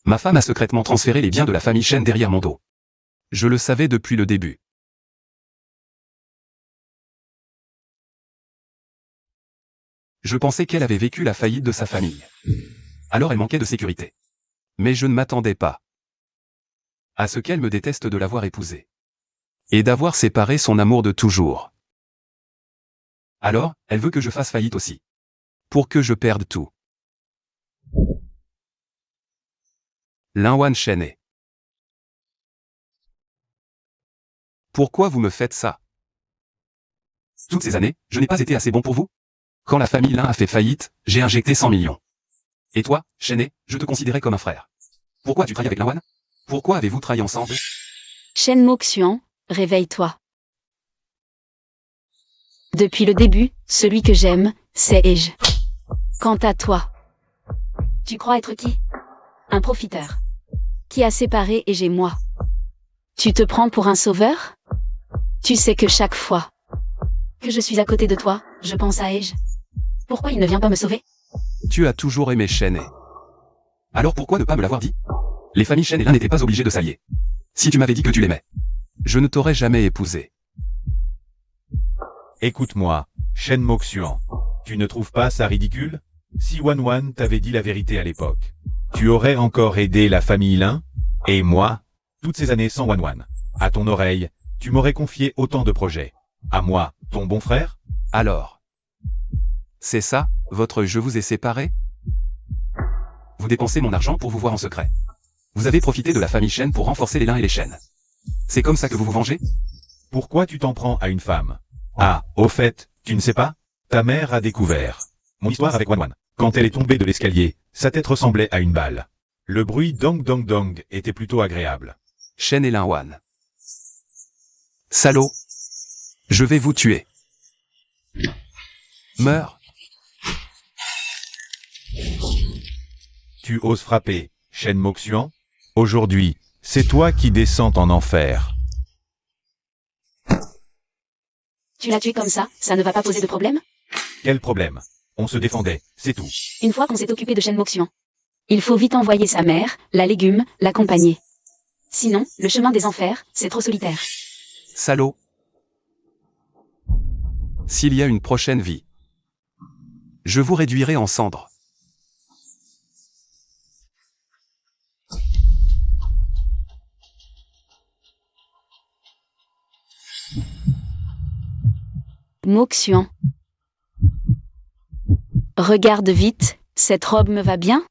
Ma femme a secrètement transféré les biens de la famille Chen derrière mon dos. Je le savais depuis le début. Je pensais qu'elle avait vécu la faillite de sa famille. Alors elle manquait de sécurité. Mais je ne m'attendais pas à ce qu'elle me déteste de l'avoir épousée. Et d'avoir séparé son amour de toujours. Alors, elle veut que je fasse faillite aussi. Pour que je perde tout. Lin-Wan Chen est. Pourquoi vous me faites ça? Toutes ces années, je n'ai pas été assez bon pour vous? Quand la famille Lin a fait faillite, j'ai injecté 100 millions. Et toi, Chen, je te considérais comme un frère. Pourquoi tu trahis avec Lin-Wan? Pourquoi avez-vous trahi ensemble? Shen Moxian, réveille-toi. Depuis le début, celui que j'aime, c'est Ege. Quant à toi, tu crois être qui? Un profiteur. Qui a séparé Ege et moi? Tu te prends pour un sauveur? Tu sais que chaque fois que je suis à côté de toi, je pense à Ege. Pourquoi il ne vient pas me sauver? Tu as toujours aimé Chen. Alors pourquoi ne pas me l'avoir dit? Les familles Chen et Lin n'étaient pas obligées de s'allier. Si tu m'avais dit que tu l'aimais, je ne t'aurais jamais épousé. Écoute-moi, Shen Moxian. Tu ne trouves pas ça ridicule? Si Wan t'avait dit la vérité à l'époque, tu aurais encore aidé la famille Lin? Et moi? Toutes ces années sans Wan. À ton oreille, tu m'aurais confié autant de projets. À moi, ton bon frère? Alors, c'est ça, votre je vous ai séparé? Vous dépensez mon argent pour vous voir en secret. Vous avez profité de la famille Chen pour renforcer les Lin et les Chen. C'est comme ça que vous vous vengez? Pourquoi tu t'en prends à une femme? Ah, au fait, tu ne sais pas? Ta mère a découvert mon histoire avec Wan. Quand elle est tombée de l'escalier, sa tête ressemblait à une balle. Le bruit dong dong dong était plutôt agréable. Chen et Lin-Wan. Salaud. Je vais vous tuer. Meurs. Tu oses frapper, Shen Moxian? Aujourd'hui, c'est toi qui descends en enfer. Tu l'as tué comme ça ne va pas poser de problème? Quel problème? On se défendait, c'est tout. Une fois qu'on s'est occupé de Shen Moxian, il faut vite envoyer sa mère, la légume, l'accompagner. Sinon, le chemin des enfers, c'est trop solitaire. Salaud. S'il y a une prochaine vie, je vous réduirai en cendres. Moxian. Regarde vite, cette robe me va bien?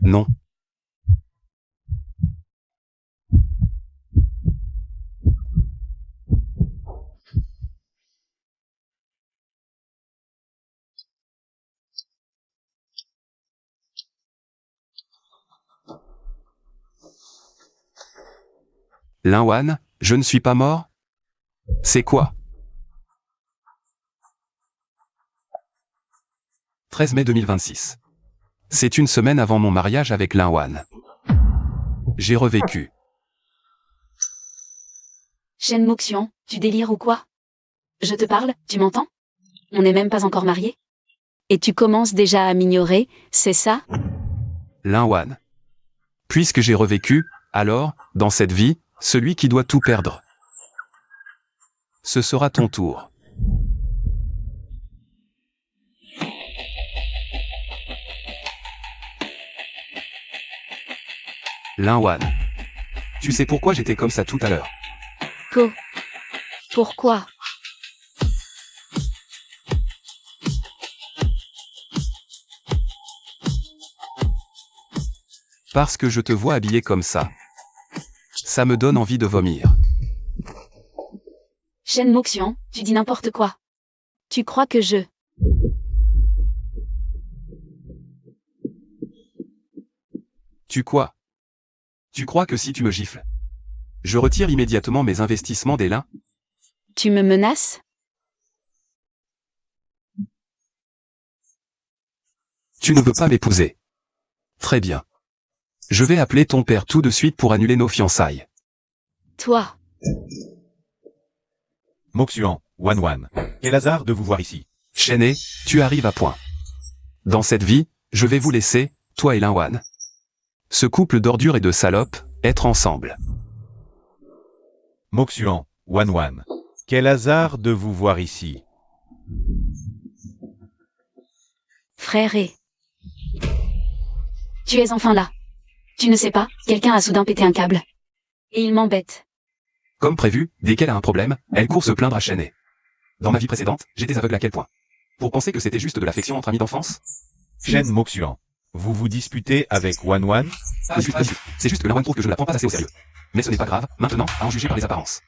Non. Lin-Wan, je ne suis pas mort? C'est quoi? 13 mai 2026. C'est une semaine avant mon mariage avec Lin-Wan. J'ai revécu. Shen Moxian, tu délires ou quoi? Je te parle, tu m'entends? On n'est même pas encore mariés. Et tu commences déjà à m'ignorer, c'est ça? Lin-Wan. Puisque j'ai revécu, alors, dans cette vie, celui qui doit tout perdre. Ce sera ton tour. Lin-Wan. Tu sais pourquoi j'étais comme ça tout à l'heure? Pourquoi? Parce que je te vois habillé comme ça. Ça me donne envie de vomir. Shen Moxian, tu dis n'importe quoi. Tu crois que je... Tu quoi? Tu crois que si tu me gifles, je retire immédiatement mes investissements des Lin? Tu me menaces? Tu ne veux pas m'épouser. Très bien. Je vais appeler ton père tout de suite pour annuler nos fiançailles. Toi, Moxuan, Wan. Quel hasard de vous voir ici. Shen, tu arrives à point. Dans cette vie, je vais vous laisser, toi et Linwan. Ce couple d'ordures et de salopes, être ensemble. Moxuan, Wan. Quel hasard de vous voir ici. frère et... Tu es enfin là. Tu ne sais pas, quelqu'un a soudain pété un câble. Et il m'embête. Comme prévu, dès qu'elle a un problème, elle court se plaindre à Shen. Dans ma vie précédente, j'étais aveugle à quel point. Pour penser que c'était juste de l'affection entre amis d'enfance. Shen Moxuan. Vous vous disputez avec Wan. Pas du tout. C'est juste que Linwan trouve que je ne la prends pas assez au sérieux. Mais ce n'est pas grave, maintenant, à en juger par les apparences.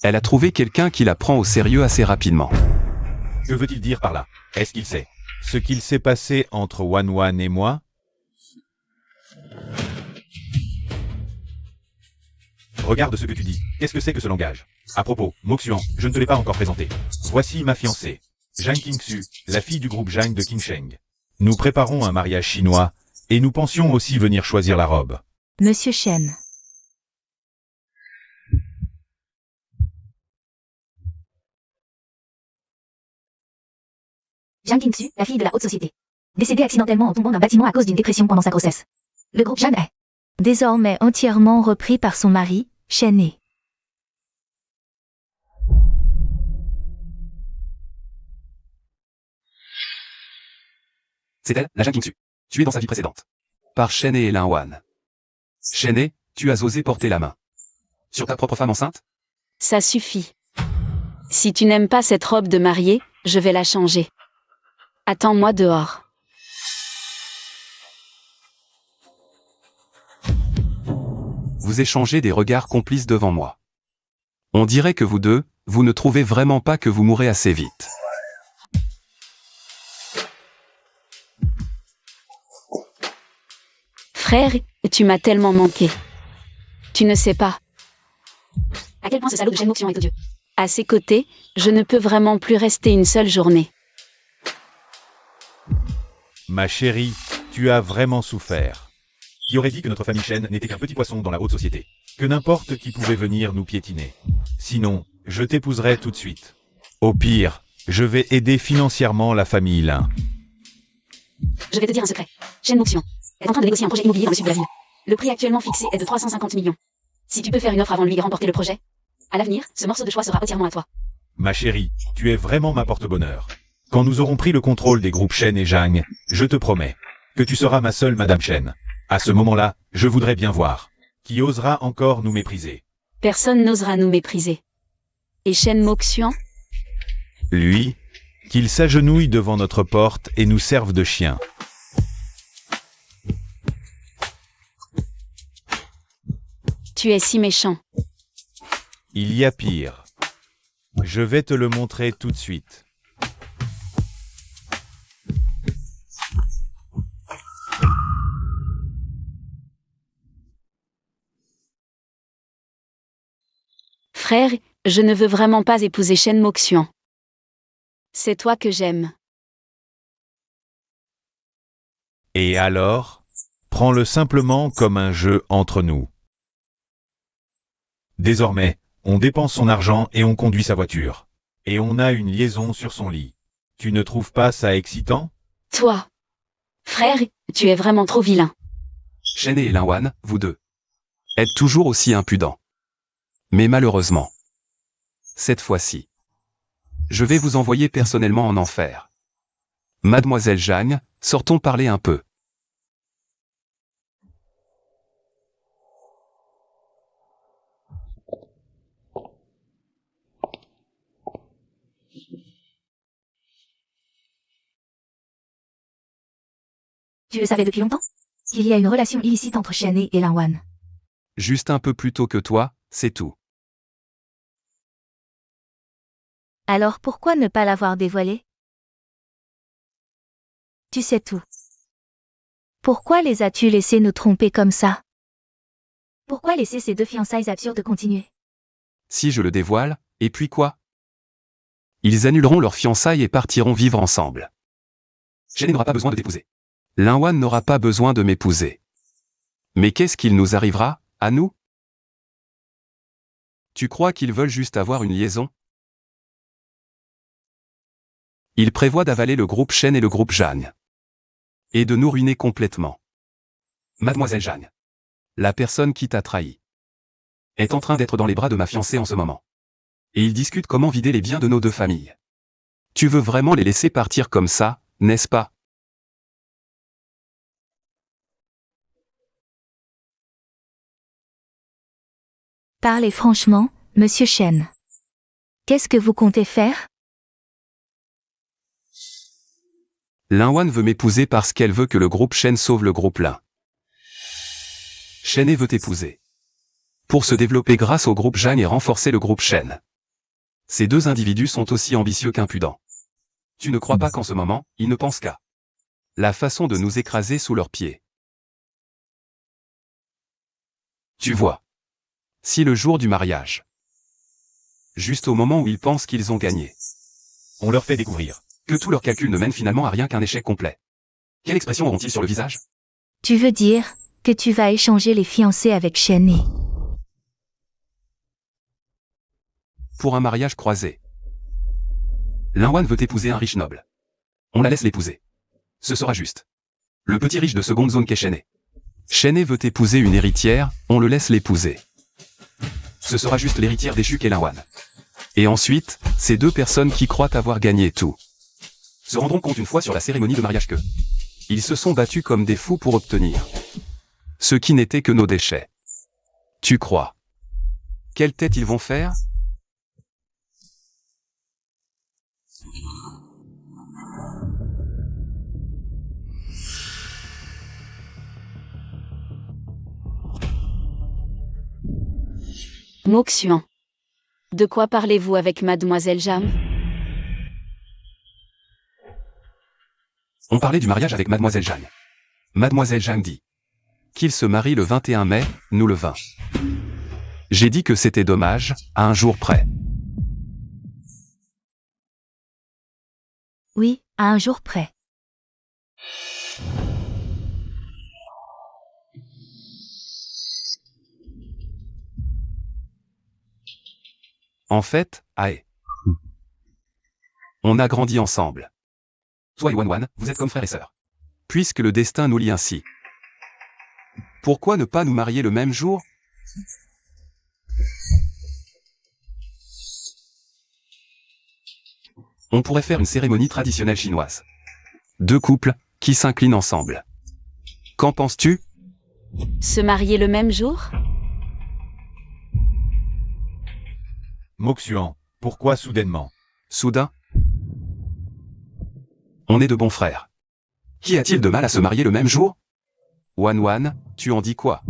Elle a trouvé quelqu'un qui la prend au sérieux assez rapidement. Que veut-il dire par là? Est-ce qu'il sait ce qu'il s'est passé entre Wan et moi? Regarde ce que tu dis. Qu'est-ce que c'est que ce langage? À propos, Moxuan, je ne te l'ai pas encore présenté. Voici ma fiancée, Zhang Qingxu, la fille du groupe Zhang de Qingsheng. Nous préparons un mariage chinois, et nous pensions aussi venir choisir la robe. Monsieur Shen. Zhang Qingxu, la fille de la haute société. Décédée accidentellement en tombant d'un bâtiment à cause d'une dépression pendant sa grossesse. Le groupe Zhang est Désormais entièrement repris par son mari, Shen He. C'est elle, la Zhang Qingxu. Tu es dans sa vie précédente. Par Shen et Linwan. Shen, tu as osé porter la main. Sur ta propre femme enceinte? Ça suffit. Si tu n'aimes pas cette robe de mariée, je vais la changer. Attends-moi dehors. Vous échangez des regards complices devant moi. On dirait que vous deux, vous ne trouvez vraiment pas que vous mourrez assez vite. Frère, tu m'as tellement manqué. Tu ne sais pas. à quel point ce salaud de Shen Moxian est odieux. À ses côtés, je ne peux vraiment plus rester une seule journée. Ma chérie, tu as vraiment souffert. Qui aurait dit que notre famille Shen n'était qu'un petit poisson dans la haute société? Que n'importe qui pouvait venir nous piétiner. Sinon, je t'épouserais tout de suite. Au pire, je vais aider financièrement la famille Lin. Je vais te dire un secret. Shen Moxian est en train de négocier un projet immobilier dans le sud de la ville. Le prix actuellement fixé est de 350 millions. Si tu peux faire une offre avant lui et remporter le projet, à l'avenir, ce morceau de choix sera entièrement à toi. Ma chérie, tu es vraiment ma porte-bonheur. Quand nous aurons pris le contrôle des groupes Shen et Zhang, je te promets que tu seras ma seule Madame Shen. À ce moment-là, je voudrais bien voir qui osera encore nous mépriser. Personne n'osera nous mépriser. Et Shen Moxian? Lui, qu'il s'agenouille devant notre porte et nous serve de chien. Tu es si méchant. Il y a pire. Je vais te le montrer tout de suite. Frère, je ne veux vraiment pas épouser Shen Moxian. C'est toi que j'aime. Et alors, prends-le simplement comme un jeu entre nous. Désormais, on dépense son argent et on conduit sa voiture. Et on a une liaison sur son lit. Tu ne trouves pas ça excitant? Toi. Frère, tu es vraiment trop vilain. Shen et Linwan, vous deux, êtes toujours aussi impudents. Mais malheureusement, cette fois-ci, je vais vous envoyer personnellement en enfer. Mademoiselle Zhang, sortons parler un peu. Tu le savais depuis longtemps? Qu'il y a une relation illicite entre Shen et Linwan. Juste un peu plus tôt que toi, c'est tout. Alors pourquoi ne pas l'avoir dévoilé? Tu sais tout. Pourquoi les as-tu laissés nous tromper comme ça? Pourquoi laisser ces deux fiançailles absurdes continuer? Si je le dévoile, et puis quoi? Ils annuleront leurs fiançailles et partiront vivre ensemble. Shen n'aura pas besoin de t'épouser. Linwan n'aura pas besoin de m'épouser. Mais qu'est-ce qu'il nous arrivera, à nous? Tu crois qu'ils veulent juste avoir une liaison? Ils prévoient d'avaler le groupe Shen et le groupe Jeanne. Et de nous ruiner complètement. Mademoiselle Jeanne, la personne qui t'a trahi, est en train d'être dans les bras de ma fiancée en ce moment. Et ils discutent comment vider les biens de nos deux familles. Tu veux vraiment les laisser partir comme ça, n'est-ce pas? Parlez franchement, monsieur Shen. Qu'est-ce que vous comptez faire? Linwan veut m'épouser parce qu'elle veut que le groupe Shen sauve le groupe Lin. Shen veut t'épouser. Pour se développer grâce au groupe Jeanne et renforcer le groupe Shen. Ces deux individus sont aussi ambitieux qu'impudents. Tu ne crois pas qu'en ce moment, ils ne pensent qu'à la façon de nous écraser sous leurs pieds. Tu vois. Si le jour du mariage, juste au moment où ils pensent qu'ils ont gagné, On leur fait découvrir. que tous leurs calculs ne mènent finalement à rien qu'un échec complet. Quelle expression auront-ils sur le visage? Tu veux dire que tu vas échanger les fiancés avec Shen et... Pour un mariage croisé. Linwan veut épouser un riche noble. On la laisse l'épouser. Ce sera juste. Le petit riche de seconde zone qu'est Shen. Shen veut épouser une héritière, on le laisse l'épouser. Ce sera juste l'héritière déchue qu'est Linwan. Et ensuite, ces deux personnes qui croient avoir gagné tout se rendront compte une fois sur la cérémonie de mariage que ils se sont battus comme des fous pour obtenir ce qui n'était que nos déchets. Tu crois? Quelle tête ils vont faire? Moxuan. De quoi parlez-vous avec mademoiselle Jam? On parlait du mariage avec mademoiselle Jeanne. Mademoiselle Jeanne dit qu'il se marie le 21 mai, nous le 20. J'ai dit que c'était dommage, à un jour près. Oui, à un jour près. En fait, Ae. On a grandi ensemble. Toi et Wanwan, vous êtes comme frères et sœurs. Puisque le destin nous lie ainsi. Pourquoi ne pas nous marier le même jour? On pourrait faire une cérémonie traditionnelle chinoise. Deux couples, qui s'inclinent ensemble. Qu'en penses-tu? Se marier le même jour? Moxuan, pourquoi soudainement? Soudain? On est de bons frères. Qu'y a-t-il de mal à se marier le même jour? Wanwan, tu en dis quoi?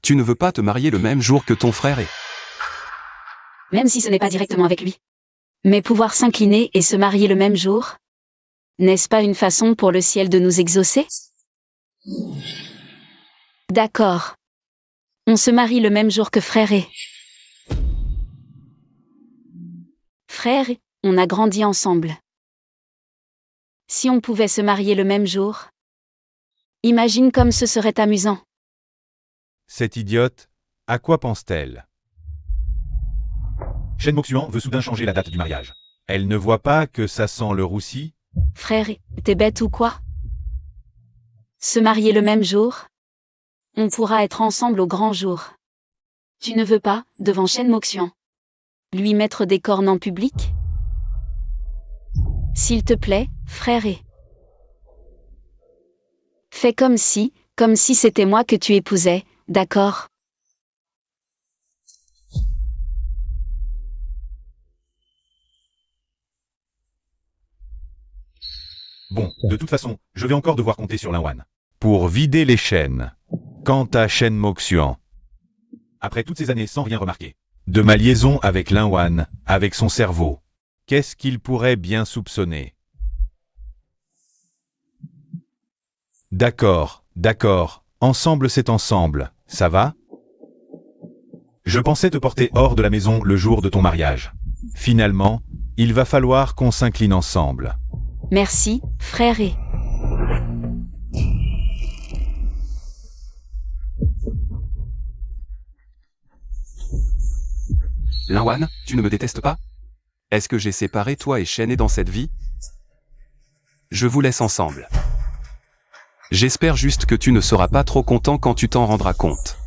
Tu ne veux pas te marier le même jour que ton frère et... Même si ce n'est pas directement avec lui. Mais pouvoir s'incliner et se marier le même jour? N'est-ce pas une façon pour le ciel de nous exaucer? D'accord. On se marie le même jour que frère et... Frère, on a grandi ensemble. Si on pouvait se marier le même jour. Imagine comme ce serait amusant. Cette idiote, à quoi pense-t-elle? Shen Moxuan veut soudain changer la date du mariage. Elle ne voit pas que ça sent le roussi? Frère, t'es bête ou quoi? Se marier le même jour? On pourra être ensemble au grand jour. Tu ne veux pas, devant Shen Moxuan, lui mettre des cornes en public? S'il te plaît, frère et... Fais comme si c'était moi que tu épousais, d'accord? Bon, de toute façon, je vais encore devoir compter sur Linwan. Pour vider les chaînes. Quant à Shen Moxuan. Après toutes ces années sans rien remarquer. De ma liaison avec Linwan, avec son cerveau. Qu'est-ce qu'il pourrait bien soupçonner? D'accord, d'accord. Ensemble c'est ensemble, ça va? Je pensais te porter hors de la maison le jour de ton mariage. Finalement, il va falloir qu'on s'incline ensemble. Merci, frère et... Linwan, tu ne me détestes pas? Est-ce que j'ai séparé toi et Shen dans cette vie? Je vous laisse ensemble. J'espère juste que tu ne seras pas trop content quand tu t'en rendras compte.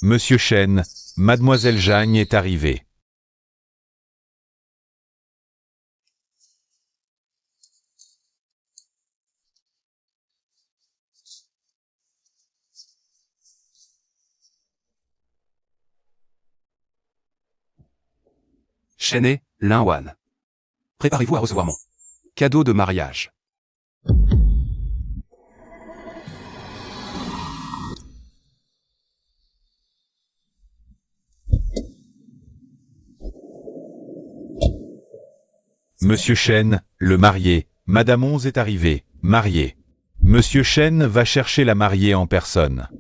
Monsieur Shen, Mademoiselle Jagne est arrivée. Shen et Linwan. Préparez-vous à recevoir mon cadeau de mariage. Monsieur Shen, le marié, Madame Onze est arrivée, mariée. Monsieur Shen va chercher la mariée en personne.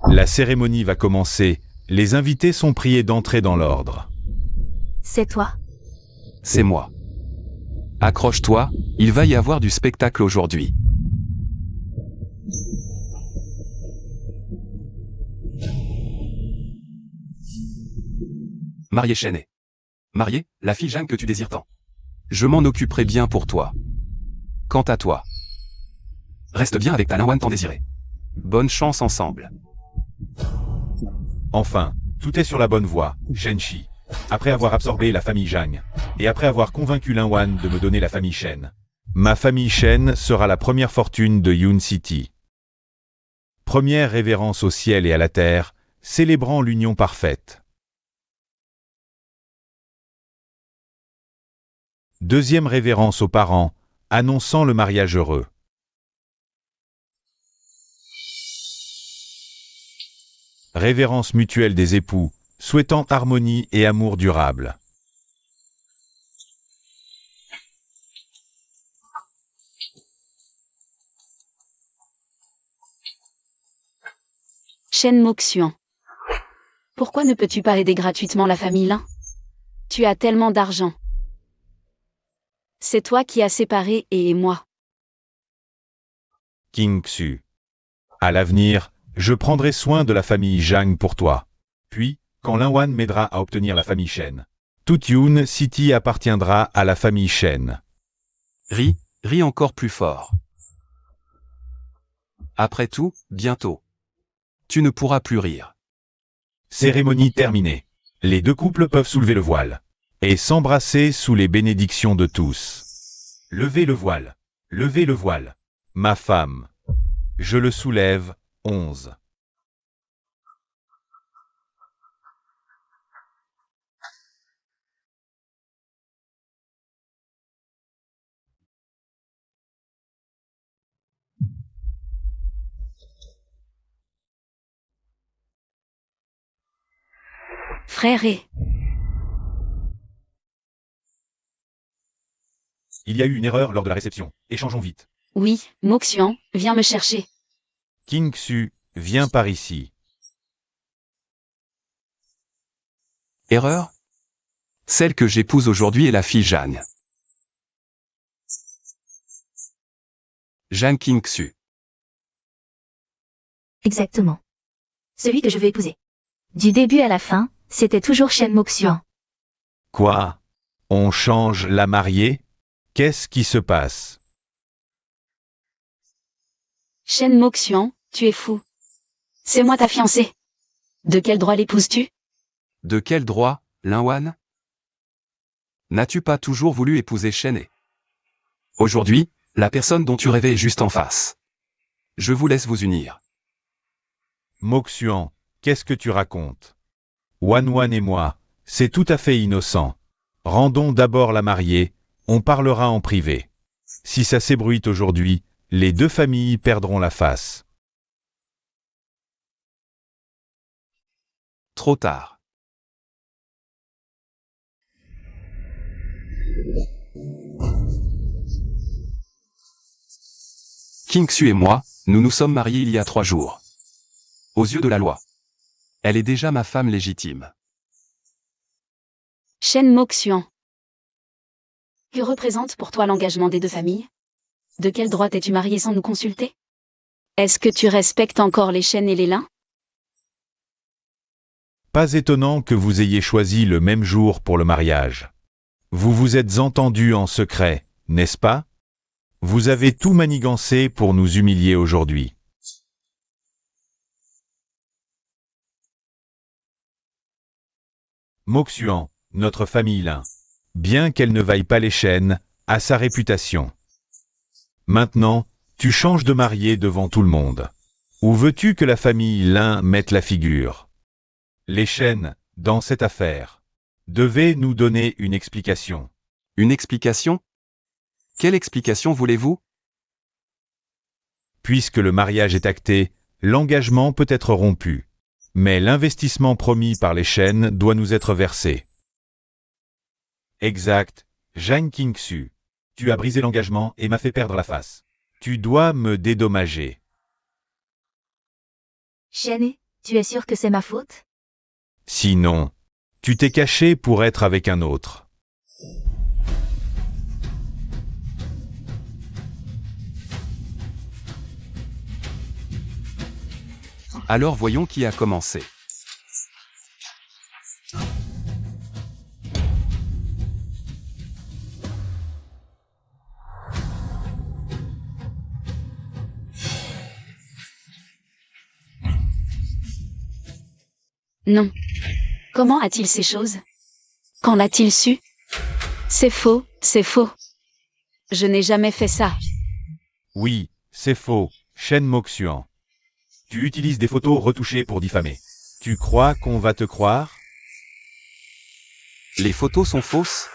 La cérémonie va commencer, les invités sont priés d'entrer dans l'ordre. C'est toi? C'est moi. Accroche-toi, il va y avoir du spectacle aujourd'hui. Marié Shen et marié, la fille Jeanne que tu désires tant. Je m'en occuperai bien pour toi. Quant à toi, reste bien avec ta Linwan tant désirée. Bonne chance ensemble. Enfin, tout est sur la bonne voie, Shenchi. Après avoir absorbé la famille Jagne, et après avoir convaincu Linwan de me donner la famille Shen, ma famille Shen sera la première fortune de Yun City. Première révérence au ciel et à la terre, célébrant l'union parfaite. Deuxième révérence aux parents, annonçant le mariage heureux. Révérence mutuelle des époux, souhaitant harmonie et amour durable. Shen Moxian. Pourquoi ne peux-tu pas aider gratuitement la famille Lin? Tu as tellement d'argent. C'est toi qui as séparé et moi. King Xu. À l'avenir, je prendrai soin de la famille Zhang pour toi. Puis, quand Linwan m'aidera à obtenir la famille Shen, toute Yun City appartiendra à la famille Shen. Ris encore plus fort. Après tout, bientôt. Tu ne pourras plus rire. Cérémonie terminée. Les deux couples peuvent soulever le voile et s'embrasser sous les bénédictions de tous. Levez le voile. Levez le voile. Ma femme. Je le soulève. 11. Frère et... Il y a eu une erreur lors de la réception. Échangeons vite. Oui, Moxian, viens me chercher. King Xu, viens par ici. Erreur? Celle que j'épouse aujourd'hui est la fille Jeanne. Jeanne King Xu. Exactement. Celui que je veux épouser. Du début à la fin, c'était toujours Shen Moxian. Quoi? On change la mariée? Qu'est-ce qui se passe? Shen Moxian, tu es fou. C'est moi ta fiancée. De quel droit l'épouses-tu? De quel droit, Linwan? N'as-tu pas toujours voulu épouser Shen et... Aujourd'hui, la personne dont tu rêvais est juste en face. Je vous laisse vous unir. Moxuan, qu'est-ce que tu racontes? Wan et moi, c'est tout à fait innocent. Rendons d'abord la mariée, on parlera en privé. Si ça s'ébruite aujourd'hui, les deux familles perdront la face. Trop tard. Kingsu et moi, nous nous sommes mariés il y a 3 jours. Aux yeux de la loi. Elle est déjà ma femme légitime. Shen Moxuan. Que représente pour toi l'engagement des deux familles? De quel droit t'es-tu marié sans nous consulter? Est-ce que tu respectes encore les Shen et les Lin? Pas étonnant que vous ayez choisi le même jour pour le mariage. Vous vous êtes entendus en secret, n'est-ce pas? Vous avez tout manigancé pour nous humilier aujourd'hui. Moxuan, notre famille Lin, bien qu'elle ne vaille pas les Shen, a sa réputation. Maintenant, tu changes de mariée devant tout le monde. Où veux-tu que la famille Lin mette la figure? Les Shen, dans cette affaire, devaient nous donner une explication. Une explication? Quelle explication voulez-vous? Puisque le mariage est acté, l'engagement peut être rompu. Mais l'investissement promis par les Shen doit nous être versé. Exact, Zhang Qingxu. Tu as brisé l'engagement et m'as fait perdre la face. Tu dois me dédommager. Shen, tu es sûr que c'est ma faute? Sinon, tu t'es caché pour être avec un autre. Alors voyons qui a commencé. Non. Comment a-t-il ces choses? Quand l'a-t-il su? C'est faux, c'est faux. Je n'ai jamais fait ça. Oui, c'est faux, Shen Moxuan. Tu utilises des photos retouchées pour diffamer. Tu crois qu'on va te croire? Les photos sont fausses?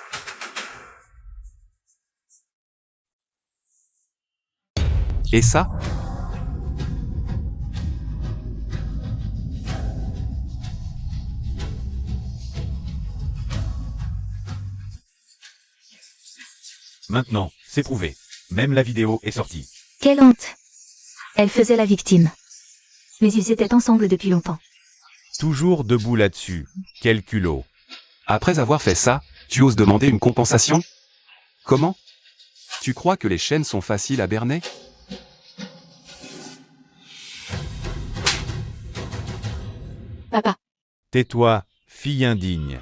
Et ça? Maintenant, c'est prouvé. Même la vidéo est sortie. Quelle honte! Elle faisait la victime. Mais ils étaient ensemble depuis longtemps. Toujours debout là-dessus. Quel culot. Après avoir fait ça, tu oses demander une compensation? Comment? Tu crois que les Shen sont faciles à berner? Papa. Tais-toi, fille indigne.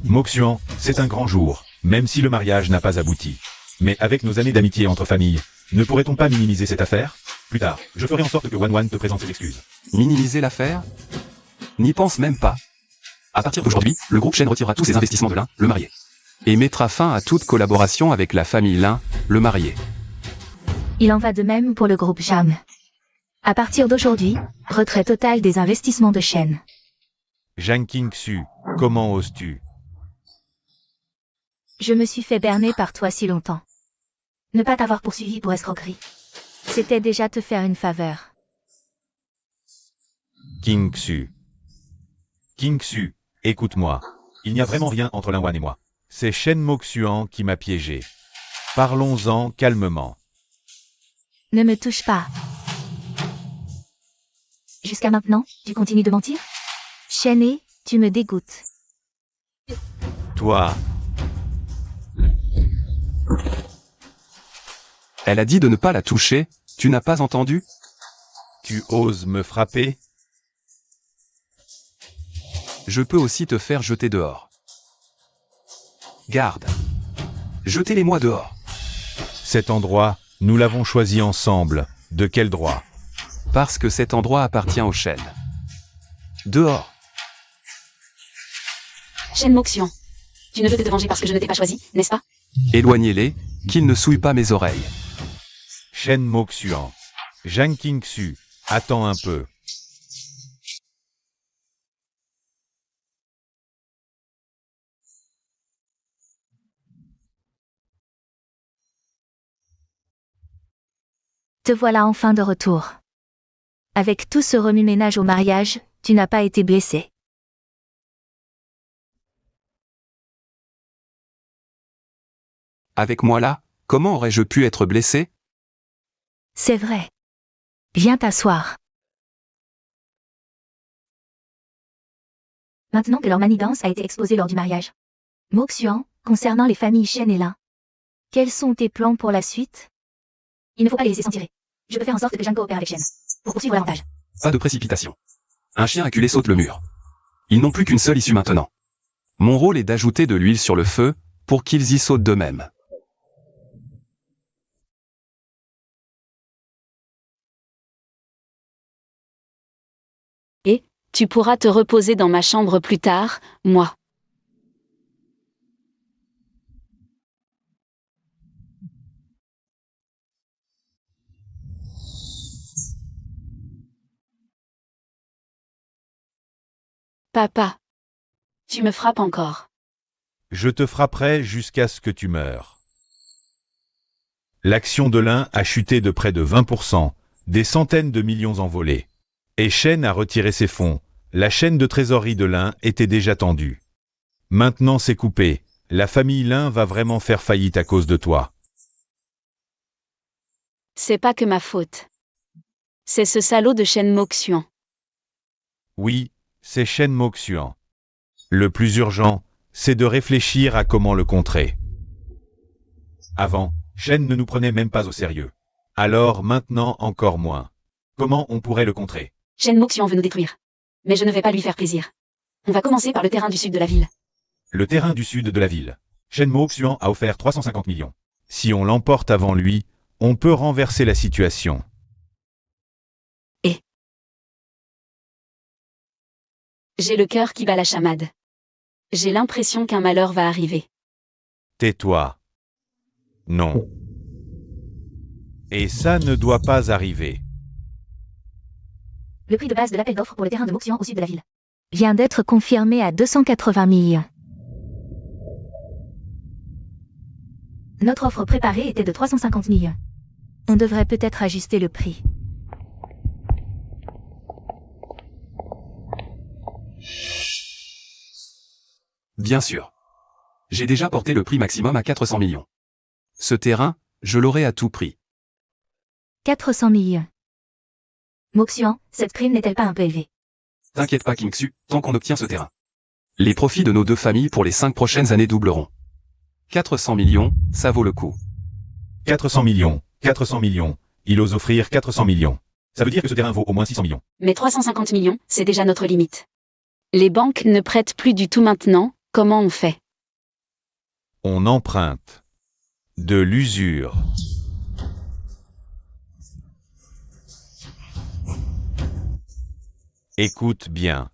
Moxuan, c'est un grand jour, même si le mariage n'a pas abouti. Mais avec nos années d'amitié entre familles, ne pourrait-on pas minimiser cette affaire? Plus tard, je ferai en sorte que Wan te présente ses excuses. Minimiser l'affaire? N'y pense même pas. À partir d'aujourd'hui, le groupe Shen retirera tous ses investissements de Lin, le marié. Et mettra fin à toute collaboration avec la famille Lin, le marié. Il en va de même pour le groupe Jam. À partir d'aujourd'hui, retrait total des investissements de Shen. Zhang Qingxu, comment oses-tu? Je me suis fait berner par toi si longtemps. Ne pas t'avoir poursuivi pour escroquerie. C'était déjà te faire une faveur. Qingxu. Qingxu, écoute-moi. Il n'y a vraiment rien entre Lin Wan et moi. C'est Shen Moxuan qui m'a piégé. Parlons-en calmement. Ne me touche pas. Jusqu'à maintenant, tu continues de mentir? Shen, tu me dégoûtes. Toi, Elle a dit de ne pas la toucher, tu n'as pas entendu? tu oses me frapper? Je peux aussi te faire jeter dehors. Garde. Jetez-les-moi dehors. Cet endroit, nous l'avons choisi ensemble. De quel droit? Parce que cet endroit appartient aux Shen. Dehors. Shen Moxian. Tu ne veux te venger parce que je ne t'ai pas choisi, n'est-ce pas? Éloignez-les, Qu'il ne souille pas mes oreilles. Shen Moxuan. Zhang Qingxu. Attends un peu. Te voilà enfin de retour. Avec tout ce remue-ménage au mariage, tu n'as pas été blessé. Avec moi là, comment aurais-je pu être blessé? C'est vrai. Viens t'asseoir. Maintenant que leur manigance a été exposée lors du mariage. Moxuan, concernant les familles Shen et Lin. Quels sont tes plans pour la suite? Il ne faut pas les laisser s'en tirer. Je peux faire en sorte que Zhang coopère avec Shen. Pour poursuivre l'avantage. Pas de précipitation. Un chien acculé saute le mur. Ils n'ont plus qu'une seule issue maintenant. Mon rôle est d'ajouter de l'huile sur le feu, pour qu'ils y sautent d'eux-mêmes. Et, tu pourras te reposer dans ma chambre plus tard, moi. Papa. Tu me frappes encore. Je te frapperai jusqu'à ce que tu meures. L'action de l'un a chuté de près de 20%, des centaines de millions envolés. Et Shen a retiré ses fonds, la chaîne de trésorerie de l'un était déjà tendue. Maintenant c'est coupé, la famille Lin va vraiment faire faillite à cause de toi. C'est pas que ma faute. C'est ce salaud de Shen Moxuan. Oui, c'est Shen Moxuan. Le plus urgent, c'est de réfléchir à comment le contrer. Avant, Shen ne nous prenait même pas au sérieux. Alors maintenant encore moins. Comment on pourrait le contrer? Shen Moxuan veut nous détruire. Mais je ne vais pas lui faire plaisir. On va commencer par le terrain du sud de la ville. Le terrain du sud de la ville. Shen Moxuan a offert 350 millions. Si on l'emporte avant lui, on peut renverser la situation. J'ai le cœur qui bat la chamade. J'ai l'impression qu'un malheur va arriver. Tais-toi. Non. Et ça ne doit pas arriver. Le prix de base de l'appel d'offres pour le terrain de Moxuan au sud de la ville vient d'être confirmé à 280 millions. Notre offre préparée était de 350 millions. On devrait peut-être ajuster le prix. Bien sûr. J'ai déjà porté le prix maximum à 400 millions. Ce terrain, je l'aurai à tout prix. 400 millions. Moxuan, cette prime n'est-elle pas un peu élevée? T'inquiète pas Qingxu, tant qu'on obtient ce terrain. Les profits de nos deux familles pour les 5 prochaines années doubleront. 400 millions, ça vaut le coup. 400 millions, 400 millions. Il ose offrir 400 millions. Ça veut dire que ce terrain vaut au moins 600 millions. Mais 350 millions, c'est déjà notre limite. Les banques ne prêtent plus du tout maintenant, comment on fait? On emprunte. De l'usure. Écoute bien.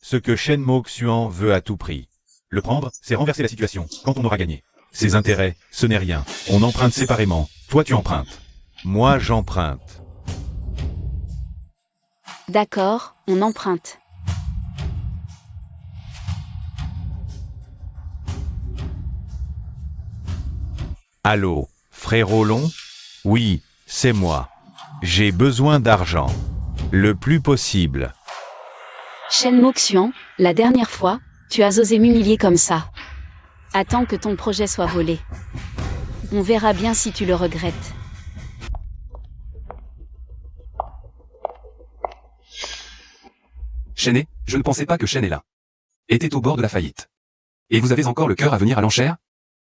Ce que Shen Moxuan veut à tout prix. Le prendre, c'est renverser la situation, quand on aura gagné. Ses intérêts, ce n'est rien. On emprunte séparément. Toi tu empruntes. Moi j'emprunte. D'accord, on emprunte. Allô, frérot Long? Oui, c'est moi. J'ai besoin d'argent. Le plus possible. Shen Moxuan, la dernière fois, tu as osé m'humilier comme ça. Attends que ton projet soit volé. On verra bien si tu le regrettes. Shen, je ne pensais pas que Shen et Lin était au bord de la faillite. Et vous avez encore le cœur à venir à l'enchère?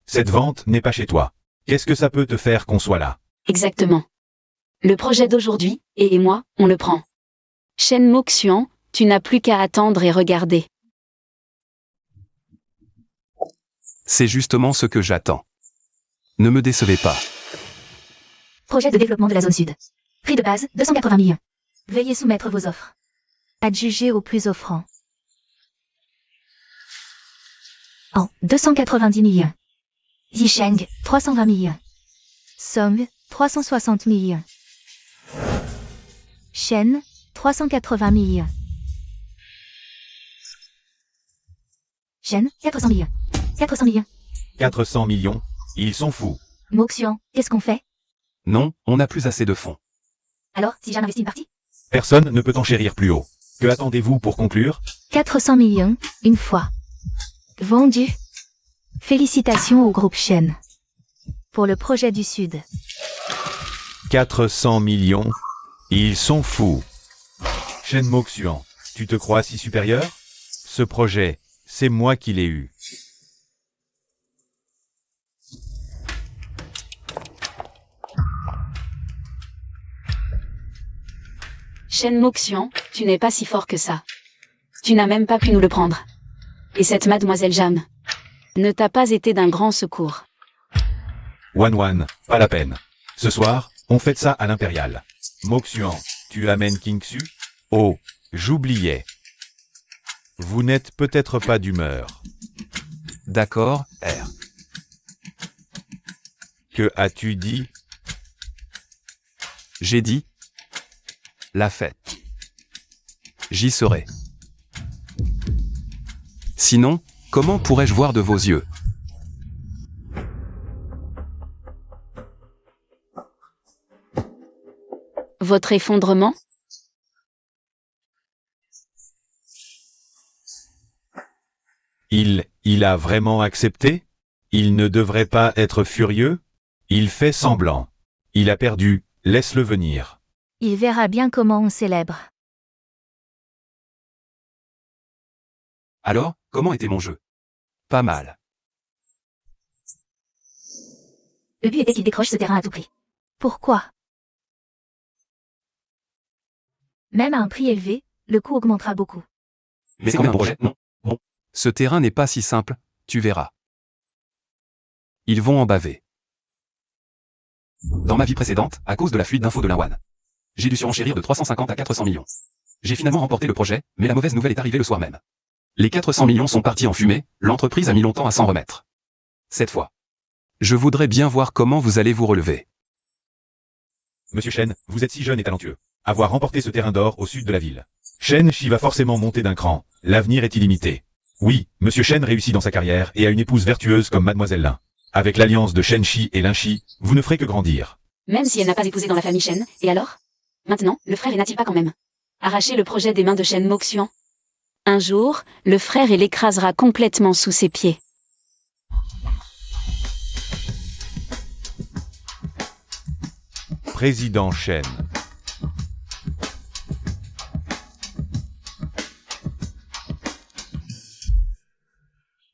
Cette vente n'est pas chez toi. Qu'est-ce que ça peut te faire qu'on soit là? Exactement. Le projet d'aujourd'hui, et moi, on le prend. Shen Moxuan, tu n'as plus qu'à attendre et regarder. C'est justement ce que j'attends. Ne me décevez pas. Projet de développement de la zone sud. Prix de base, 280 millions. Veuillez soumettre vos offres. Adjugé au plus offrant. En 290 millions. Zisheng, 320 millions. Song, 360 millions. Shen, 380 millions. Shen, 400 millions. 400 millions. 400 millions. Ils sont fous. Moxian, qu'est-ce qu'on fait? Non, on n'a plus assez de fonds. Alors, si j'en investis une partie? Personne ne peut enchérir plus haut. Que attendez-vous pour conclure? 400 millions, une fois. Vendu. Félicitations au groupe Shen. Pour le projet du Sud. 400 millions. Ils sont fous. Shen Moxian, tu te crois si supérieur? Ce projet, c'est moi qui l'ai eu. Shen Moxian, tu n'es pas si fort que ça. Tu n'as même pas pu nous le prendre. Et cette mademoiselle Jam ne t'a pas été d'un grand secours. Wan, pas la peine. Ce soir, on fête ça à l'Impérial. Moxian, tu amènes Kingsu? Oh, j'oubliais. Vous n'êtes peut-être pas d'humeur. D'accord, R. Que as-tu dit? J'ai dit. La fête. J'y serai. Sinon, comment pourrais-je voir de vos yeux? Votre effondrement? Il a vraiment accepté? Il ne devrait pas être furieux? Il fait semblant. Il a perdu, laisse-le venir. Il verra bien comment on célèbre. Alors, comment était mon jeu? Pas mal. Le but était qu'il décroche ce terrain à tout prix. Pourquoi? Même à un prix élevé, le coût augmentera beaucoup. Mais c'est quand même un projet, non? Bon. Ce terrain n'est pas si simple, tu verras. Ils vont en baver. Dans ma vie précédente, à cause de la fuite d'infos de Lawan, j'ai dû surenchérir de 350 à 400 millions. J'ai finalement remporté le projet, mais la mauvaise nouvelle est arrivée le soir même. Les 400 millions sont partis en fumée, l'entreprise a mis longtemps à s'en remettre. Cette fois. Je voudrais bien voir comment vous allez vous relever. Monsieur Shen, vous êtes si jeune et talentueux. Avoir remporté ce terrain d'or au sud de la ville. Shen Shi va forcément monter d'un cran. L'avenir est illimité. Oui, Monsieur Shen réussit dans sa carrière et a une épouse vertueuse comme Mademoiselle Lin. Avec l'alliance de Shen Shi et Lin Shi, vous ne ferez que grandir. Même si elle n'a pas épousé dans la famille Shen, et alors? Maintenant, le frère n'a-t-il pas quand même arraché le projet des mains de Shen Moxian? Un jour, le frère l'écrasera complètement sous ses pieds. Président Shen.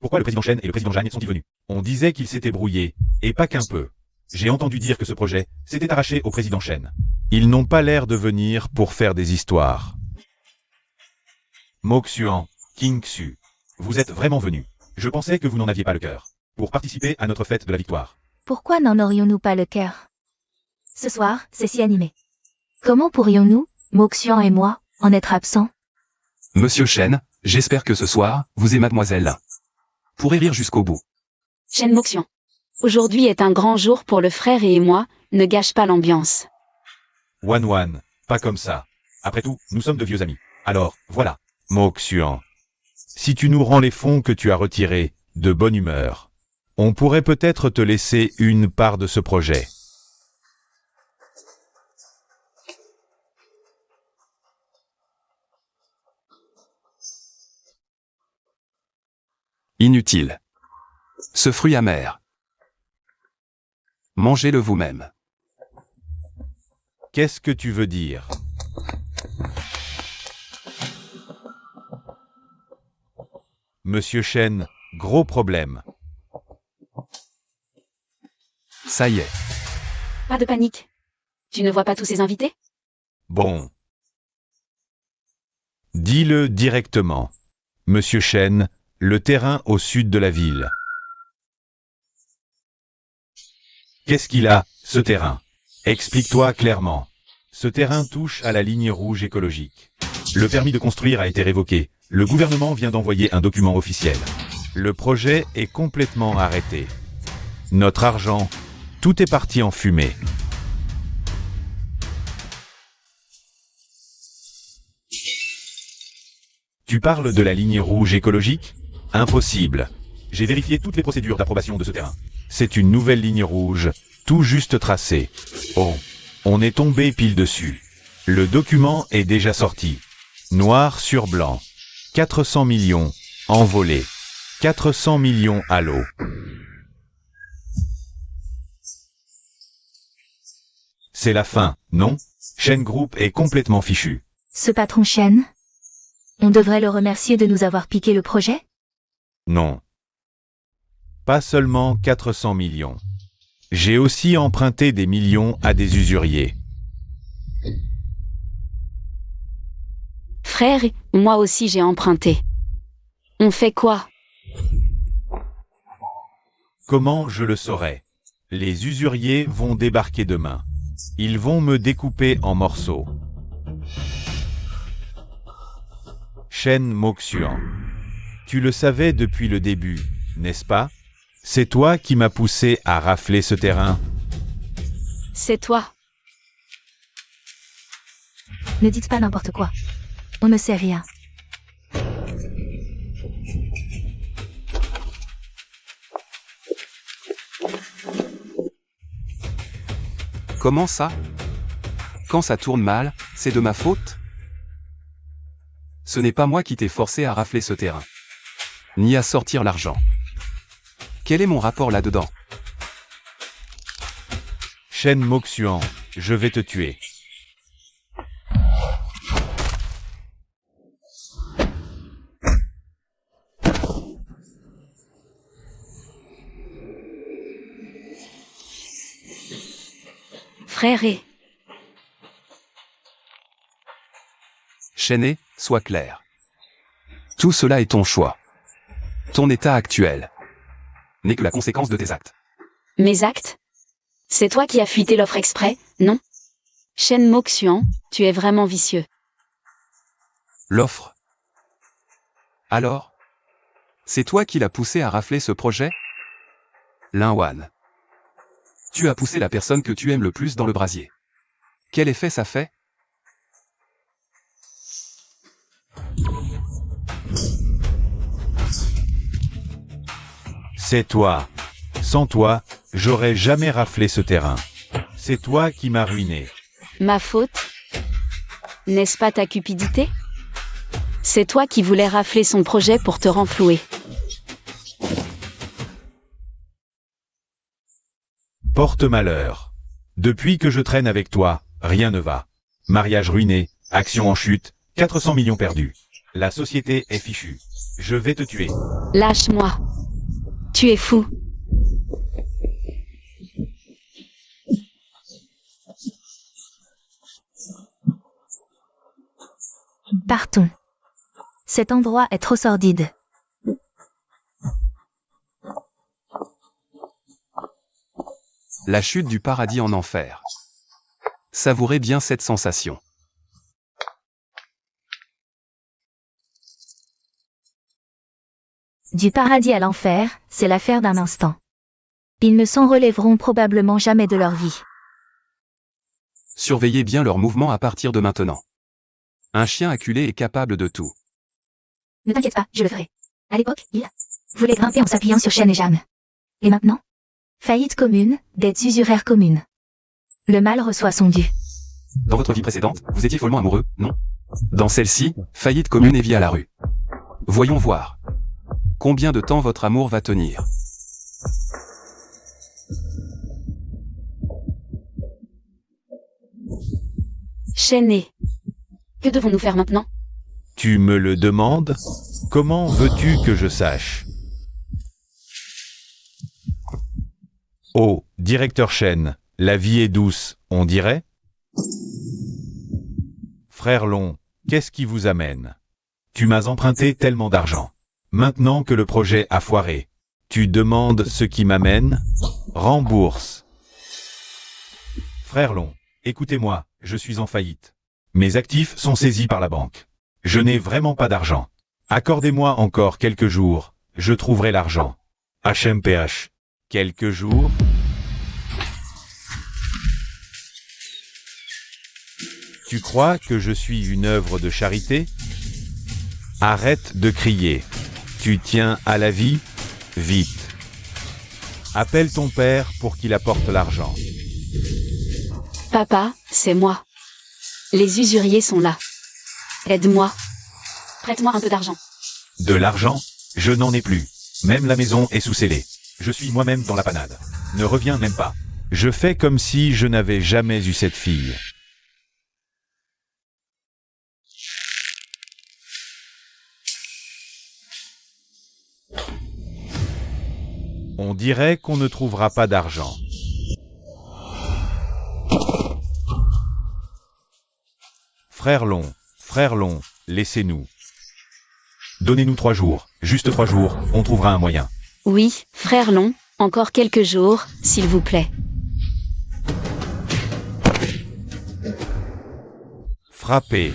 Pourquoi le président Shen et le président Zhang sont-ils venus? On disait qu'ils s'étaient brouillés, et pas qu'un peu. J'ai entendu dire que ce projet s'était arraché au président Shen. Ils n'ont pas l'air de venir pour faire des histoires. Moxian, Kingsu, vous êtes vraiment venus. Je pensais que vous n'en aviez pas le cœur. Pour participer à notre fête de la victoire. Pourquoi n'en aurions-nous pas le cœur? Ce soir, c'est si animé. Comment pourrions-nous, Moxian et moi, en être absents? Monsieur Shen, j'espère que ce soir, vous et Mademoiselle Lin pourrez rire jusqu'au bout. Shen Moxian. Aujourd'hui est un grand jour pour le frère et moi, ne gâche pas l'ambiance. Wan, pas comme ça. Après tout, nous sommes de vieux amis. Alors, voilà. Moxian. Si tu nous rends les fonds que tu as retirés, de bonne humeur, on pourrait peut-être te laisser une part de ce projet. Inutile. Ce fruit amer. Mangez-le vous-même. Qu'est-ce que tu veux dire? Monsieur Shen, gros problème. Ça y est. Pas de panique. Tu ne vois pas tous ces invités? Bon. Dis-le directement. Monsieur Shen, le terrain au sud de la ville. Qu'est-ce qu'il a, ce terrain? Explique-toi clairement. Ce terrain touche à la ligne rouge écologique. Le permis de construire a été révoqué. Le gouvernement vient d'envoyer un document officiel. Le projet est complètement arrêté. notre argent, tout est parti en fumée. Tu parles de la ligne rouge écologique? Impossible. J'ai vérifié toutes les procédures d'approbation de ce terrain. C'est une nouvelle ligne rouge, tout juste tracée. Oh, on est tombé pile dessus. Le document est déjà sorti. Noir sur blanc. 400 millions, envolés. 400 millions à l'eau. C'est la fin, non? Shen Group est complètement fichu. Ce patron Shen, on devrait le remercier de nous avoir piqué le projet? Non. Pas seulement 400 millions. J'ai aussi emprunté des millions à des usuriers. Frère, moi aussi j'ai emprunté. On fait quoi? Comment je le saurais? Les usuriers vont débarquer demain. Ils vont me découper en morceaux. Shen Moxian. Tu le savais depuis le début, n'est-ce pas? C'est toi qui m'as poussé à rafler ce terrain. C'est toi. Ne dites pas n'importe quoi. On ne sait rien. Comment ça? Quand ça tourne mal, c'est de ma faute? Ce n'est pas moi qui t'ai forcé à rafler ce terrain. Ni à sortir l'argent. Quel est mon rapport là-dedans? Shen Moxian, je vais te tuer. Frère et... Shen, sois clair. Tout cela est ton choix. Ton état actuel n'est que la conséquence de tes actes. Mes actes? C'est toi qui as fuité l'offre exprès, non? Shen Moxian, tu es vraiment vicieux. L'offre. Alors? C'est toi qui l'as poussé à rafler ce projet? Linwan. Tu as poussé la personne que tu aimes le plus dans le brasier. Quel effet ça fait? C'est toi. Sans toi, j'aurais jamais raflé ce terrain. C'est toi qui m'as ruiné. Ma faute? N'est-ce pas ta cupidité? C'est toi qui voulais rafler son projet pour te renflouer. Porte malheur. Depuis que je traîne avec toi, rien ne va. Mariage ruiné, action en chute, 400 millions perdus. La société est fichue. Je vais te tuer. Lâche-moi. Tu es fou. Partons. Cet endroit est trop sordide. La chute du paradis en enfer. Savourez bien cette sensation. Du paradis à l'enfer, c'est l'affaire d'un instant. Ils ne s'en relèveront probablement jamais de leur vie. Surveillez bien leurs mouvements à partir de maintenant. Un chien acculé est capable de tout. Ne t'inquiète pas, je le ferai. À l'époque, il voulait grimper en s'appuyant sur Shen et Jeanne. Et maintenant? Faillite commune, dettes usuraires communes. Le mal reçoit son dû. Dans votre vie précédente, vous étiez follement amoureux, non? Dans celle-ci, faillite commune et vie à la rue. Voyons voir. Combien de temps votre amour va tenir? Shen, que devons-nous faire maintenant? Tu me le demandes? Comment veux-tu que je sache? Oh, directeur Shen, la vie est douce, on dirait? Frère Long, qu'est-ce qui vous amène? Tu m'as emprunté tellement d'argent. Maintenant que le projet a foiré, tu demandes ce qui m'amène? Rembourse. Frère Long, écoutez-moi, je suis en faillite. Mes actifs sont saisis par la banque. Je n'ai vraiment pas d'argent. Accordez-moi encore quelques jours, je trouverai l'argent. HMPH. Quelques jours. Tu crois que je suis une œuvre de charité? Arrête de crier. Tu tiens à la vie? Vite. Appelle ton père pour qu'il apporte l'argent. Papa, c'est moi. Les usuriers sont là. Aide-moi. Prête-moi un peu d'argent. De l'argent? Je n'en ai plus. Même la maison est sous scellé. Je suis moi-même dans la panade. Ne reviens même pas. Je fais comme si je n'avais jamais eu cette fille. On dirait qu'on ne trouvera pas d'argent. Frère Long, laissez-nous. Donnez-nous 3 jours, juste 3 jours, on trouvera un moyen. Oui, frère Long, encore quelques jours, s'il vous plaît. Frappez.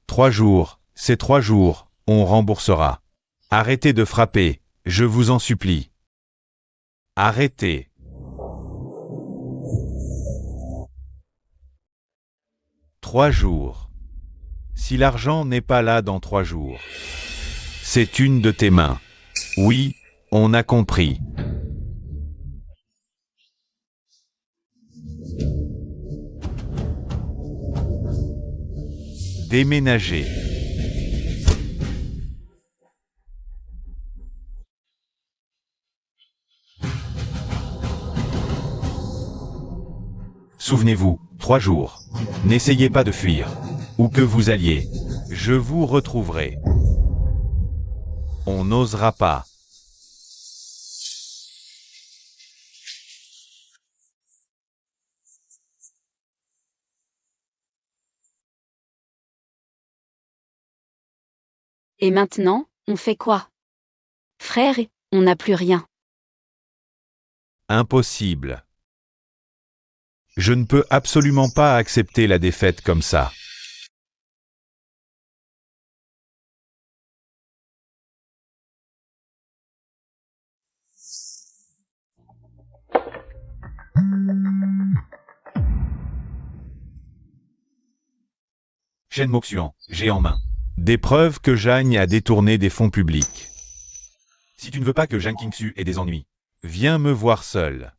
Trois jours, c'est 3 jours, on remboursera. Arrêtez de frapper, je vous en supplie. Arrêtez. Trois jours. Si l'argent n'est pas là dans 3 jours, c'est une de tes mains. Oui, on a compris. Déménager. Souvenez-vous, 3 jours. N'essayez pas de fuir. Où que vous alliez, je vous retrouverai. On n'osera pas. Et maintenant, on fait quoi? Frère, on n'a plus rien. Impossible. Je ne peux absolument pas accepter la défaite comme ça. Shen Moxian, j'ai en main des preuves que Zhang a détourné des fonds publics. Si tu ne veux pas que Zhang Qingxu ait des ennuis, viens me voir seul.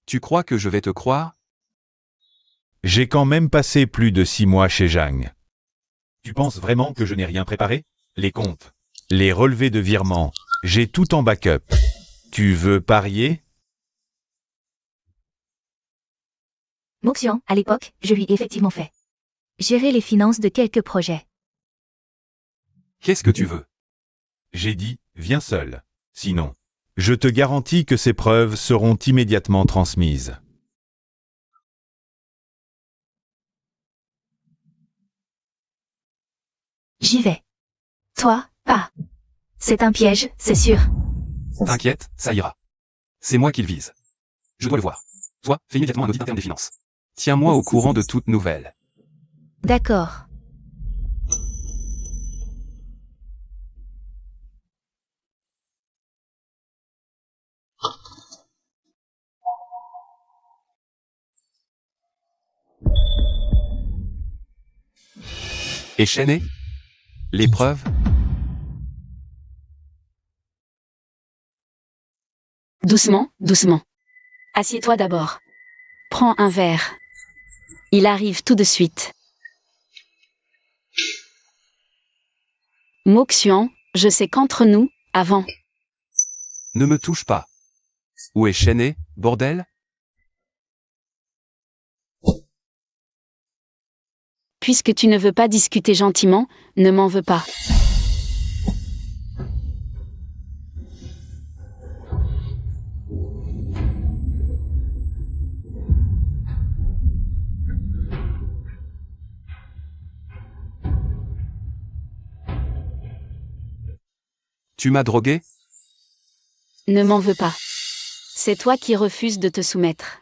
Tu crois que je vais te croire? J'ai quand même passé plus de 6 mois chez Zhang. Tu penses vraiment que je n'ai rien préparé? Les comptes, les relevés de virement, j'ai tout en backup. Tu veux parier? Moxian, à l'époque, je lui ai effectivement fait gérer les finances de quelques projets. Qu'est-ce que tu veux? J'ai dit, viens seul. Sinon, je te garantis que ces preuves seront immédiatement transmises. J'y vais. Toi, pas. C'est un piège, c'est sûr. T'inquiète, ça ira. C'est moi qui le vise. Je dois le voir. Toi, fais immédiatement un audit interne des finances. Tiens-moi au courant de toute nouvelle. D'accord. Et Shen? L'épreuve? Doucement, doucement. Assieds-toi d'abord. Prends un verre. Il arrive tout de suite. Moxian, je sais qu'entre nous, avant. Ne me touche pas. Où est Shen, bordel? Puisque tu ne veux pas discuter gentiment, ne m'en veux pas. Tu m'as drogué? Ne m'en veux pas. C'est toi qui refuses de te soumettre.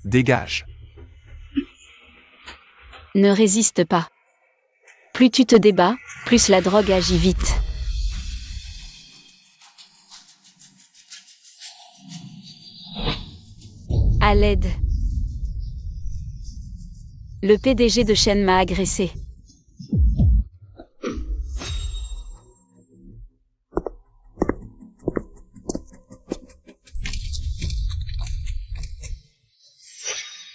Dégage. Ne résiste pas. Plus tu te débats, plus la drogue agit vite. À l'aide. Le PDG de Shen m'a agressé.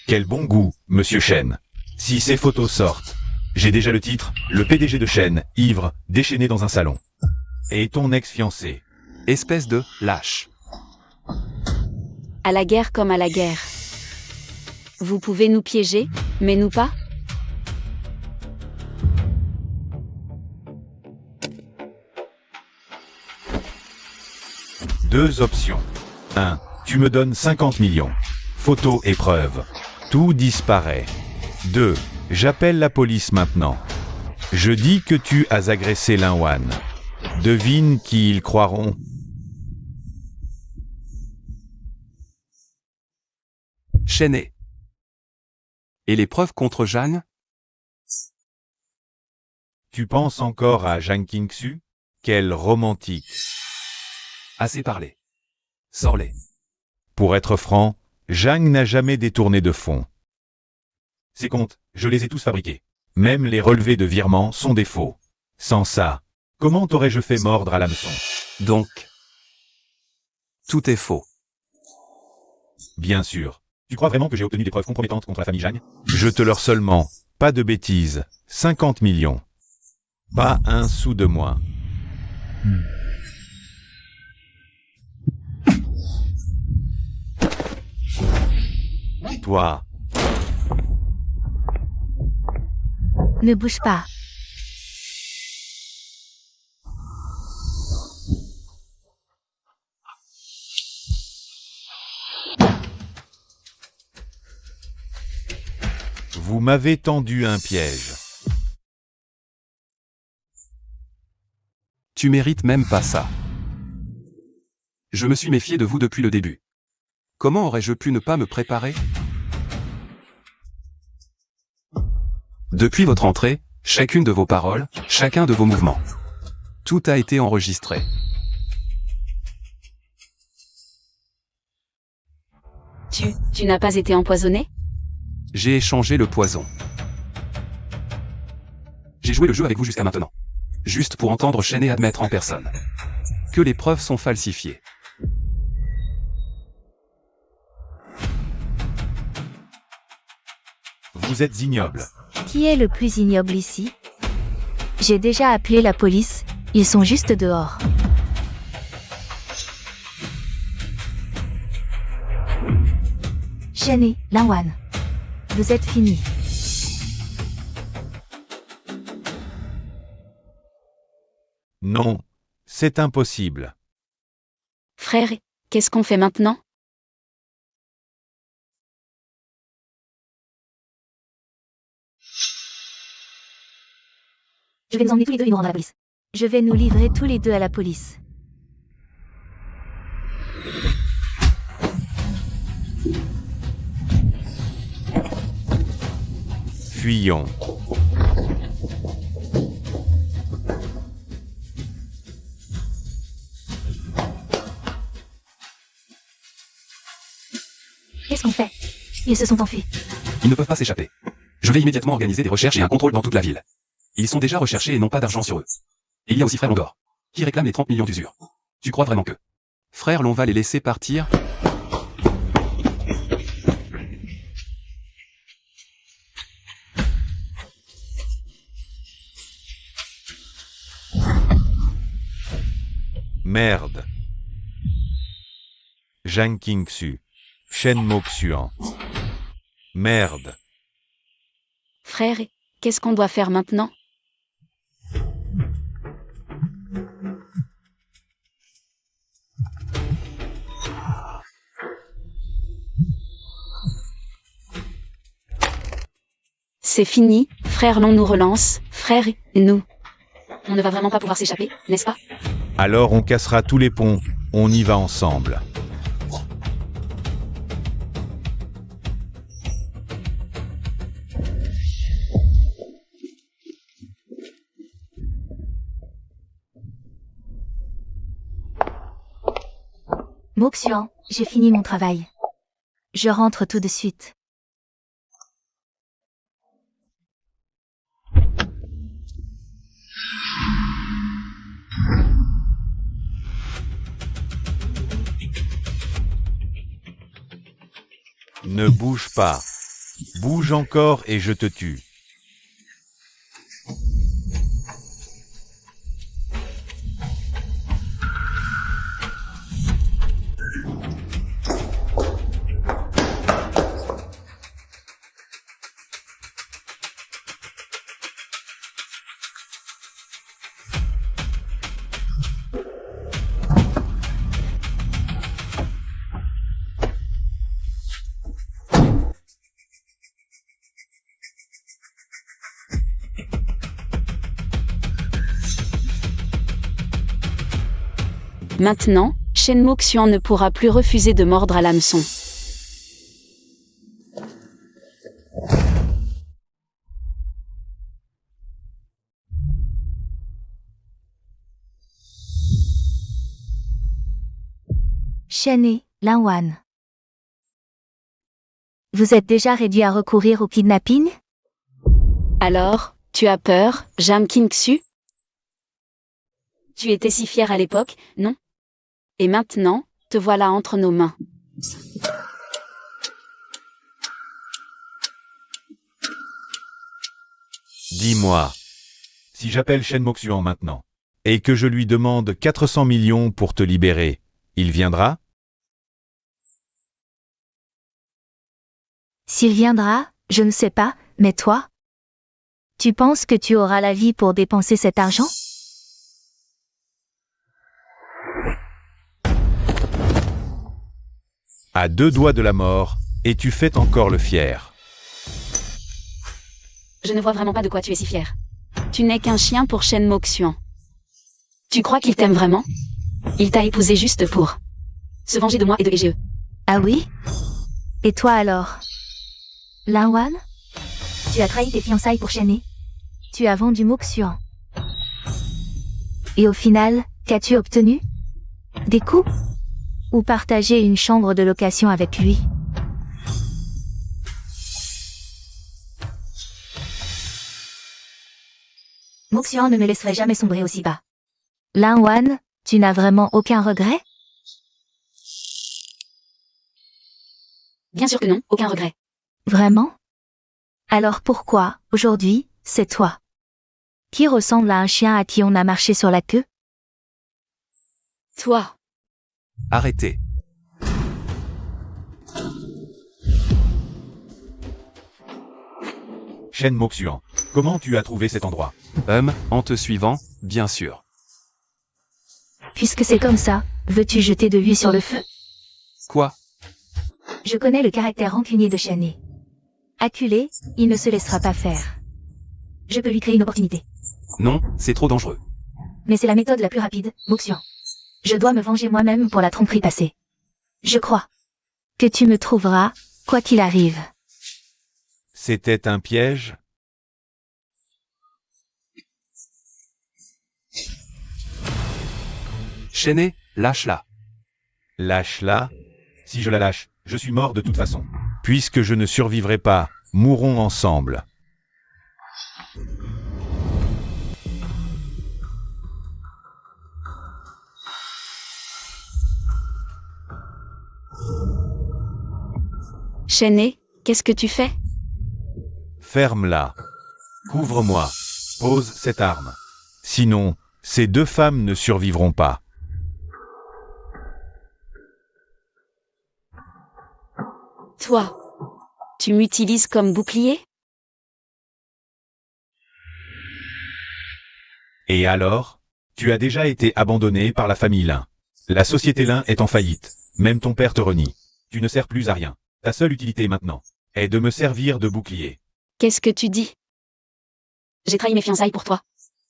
Quel bon goût, monsieur Shen. Si ces photos sortent, j'ai déjà le titre, le PDG de Shen, ivre, déchaîné dans un salon. Et ton ex-fiancé. Espèce de lâche. À la guerre comme à la guerre. Vous pouvez nous piéger, mais nous pas? Deux options. 1. Tu me donnes 50 millions. Photos et preuves. Tout disparaît. 2. J'appelle la police maintenant. Je dis que tu as agressé Linwan. Devine qui ils croiront. Chaîné. Et les preuves contre Jeanne? Tu penses encore à Jang King-su? Quel romantique. Assez parlé. Sors-les. Pour être franc, Jang n'a jamais détourné de fonds. Ces comptes, je les ai tous fabriqués. Même les relevés de virement sont des faux. Sans ça, comment t'aurais-je fait mordre à l'hameçon? Donc, tout est faux. Bien sûr. Tu crois vraiment que j'ai obtenu des preuves compromettantes contre la famille Jang? Je te leur seulement. Pas de bêtises. 50 millions. Pas un sou de moins. Toi, Ne bouge pas. vous m'avez tendu un piège. Tu mérites même pas ça. Je me suis méfié de vous depuis le début. Comment aurais-je pu ne pas me préparer? Depuis votre entrée, chacune de vos paroles, chacun de vos mouvements. Tout a été enregistré. Tu n'as pas été empoisonné? J'ai échangé le poison. J'ai joué le jeu avec vous jusqu'à maintenant. Juste pour entendre Shen et admettre en personne que les preuves sont falsifiées. Vous êtes ignoble. Qui est le plus ignoble ici? J'ai déjà appelé la police, ils sont juste dehors. Shen et Linwan. Vous êtes finis. Non, c'est impossible. Frère, qu'est-ce qu'on fait maintenant? Je vais nous emmener tous les deux et nous rendre à la police. Je vais nous livrer tous les deux à la police. Fuyons. Qu'est-ce qu'on fait? Ils se sont enfuis. Ils ne peuvent pas s'échapper. Je vais immédiatement organiser des recherches et un contrôle dans toute la ville. Ils sont déjà recherchés et n'ont pas d'argent sur eux. Et il y a aussi Frère Longor, qui réclame les 30 millions d'usure. Tu crois vraiment que Frère Long va les laisser partir? Merde. Jang King-su. Shen Moxuan. Merde. Frère, Qu'est-ce qu'on doit faire maintenant? C'est fini, frère l'on nous relance, frère, nous. On ne va vraiment pas pouvoir s'échapper, n'est-ce pas? Alors on cassera tous les ponts, on y va ensemble. Moxian, j'ai fini mon travail. Je rentre tout de suite. Ne bouge pas. Bouge encore et je te tue. Maintenant, Shen Moxian ne pourra plus refuser de mordre à l'hameçon. Shen et Lanwan. Vous êtes déjà réduit à recourir au kidnapping? Alors, tu as peur, Jam Kingsu? Tu étais si fier à l'époque, non? Et maintenant, te voilà entre nos mains. Dis-moi, si j'appelle Shen Moxian maintenant, et que je lui demande 400 millions pour te libérer, il viendra? S'il viendra, je ne sais pas, mais toi? Tu penses que tu auras la vie pour dépenser cet argent? À 2 doigts de la mort, et tu fais encore le fier. Je ne vois vraiment pas de quoi tu es si fier. Tu n'es qu'un chien pour Shen Moxian. Tu crois qu'il t'aime vraiment? Il t'a épousé juste pour se venger de moi et de EGE. Ah oui? Et toi alors? Lanwan? Tu as trahi tes fiançailles pour Shen. Tu as vendu Moxian. Et au final, qu'as-tu obtenu? Des coups? Ou partager une chambre de location avec lui? Moxian ne me laisserait jamais sombrer aussi bas. Lanwan, tu n'as vraiment aucun regret? Bien sûr que non, aucun regret. Vraiment? Alors pourquoi, aujourd'hui, c'est toi? Qui ressemble à un chien à qui on a marché sur la queue? Toi. Arrêtez. Shen Moxian, comment tu as trouvé cet endroit? En te suivant, bien sûr. Puisque c'est comme ça, veux-tu jeter de l'huile sur le feu? Quoi? Je connais le caractère rancunier de Shen. Acculé, il ne se laissera pas faire. Je peux lui créer une opportunité. Non, c'est trop dangereux. Mais c'est la méthode la plus rapide, Moxian. Je dois me venger moi-même pour la tromperie passée. Je crois que tu me trouveras, quoi qu'il arrive. C'était un piège? Shen, lâche-la. Lâche-la. Si je la lâche, je suis mort de toute façon. Puisque je ne survivrai pas, mourons ensemble. Shen, qu'est-ce que tu fais? Ferme-la. Couvre-moi. Pose cette arme. Sinon, ces 2 femmes ne survivront pas. Toi. Tu m'utilises comme bouclier? Et alors? Tu as déjà été abandonné par la famille Lin. La société Lin est en faillite. Même ton père te renie. Tu ne sers plus à rien. Ta seule utilité maintenant est de me servir de bouclier. Qu'est-ce que tu dis? J'ai trahi mes fiançailles pour toi.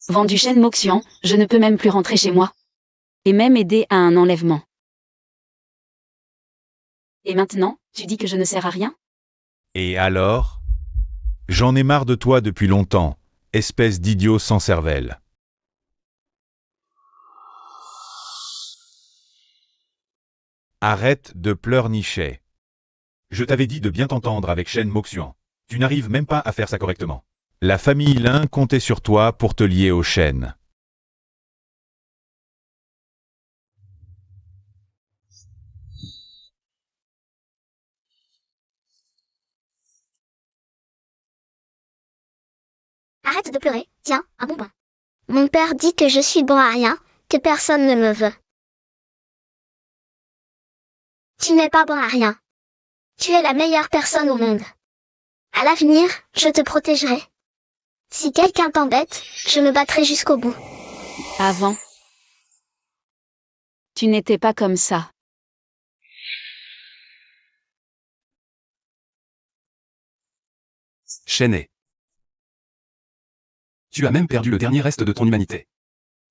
Vendu Shen Moxian, Je ne peux même plus rentrer chez moi. Et même aider à un enlèvement. et maintenant, tu dis que je ne sers à rien? Et alors? J'en ai marre de toi depuis longtemps, espèce d'idiot sans cervelle. Arrête de pleurnicher. Je t'avais dit de bien t'entendre avec Shen Moxian. Tu n'arrives même pas à faire ça correctement. La famille Lin comptait sur toi pour te lier au Shen. Arrête de pleurer, tiens, un bonbon. Mon père dit que je suis bon à rien, que personne ne me veut. Tu n'es pas bon à rien. Tu es la meilleure personne au monde. À l'avenir, je te protégerai. Si quelqu'un t'embête, je me battrai jusqu'au bout. Avant. Tu n'étais pas comme ça. Shen. Tu as même perdu le dernier reste de ton humanité.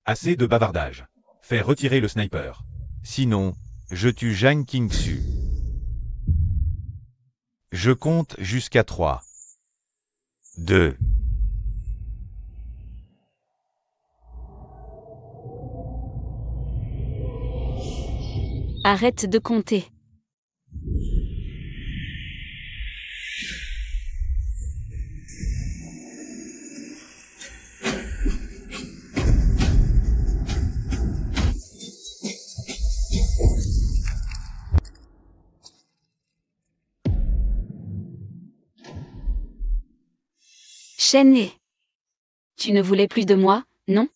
Assez de bavardage. Fais retirer le sniper. Sinon, je tue Zhang Qingxu. Je compte jusqu'à 3. 2. Arrête de compter. Shen. Tu ne voulais plus de moi, non?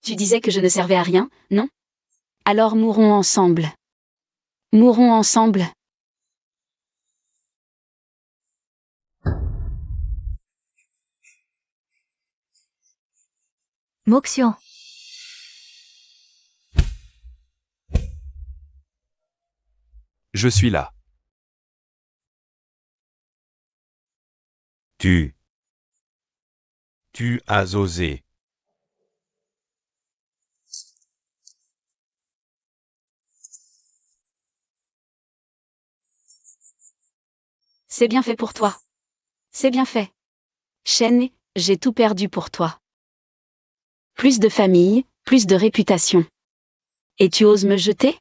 Tu disais que je ne servais à rien, non? Alors mourons ensemble. Mourons ensemble. Moxian. Je suis là. Tu as osé. C'est bien fait pour toi. C'est bien fait. Shen, j'ai tout perdu pour toi. Plus de famille, plus de réputation. Et tu oses me jeter?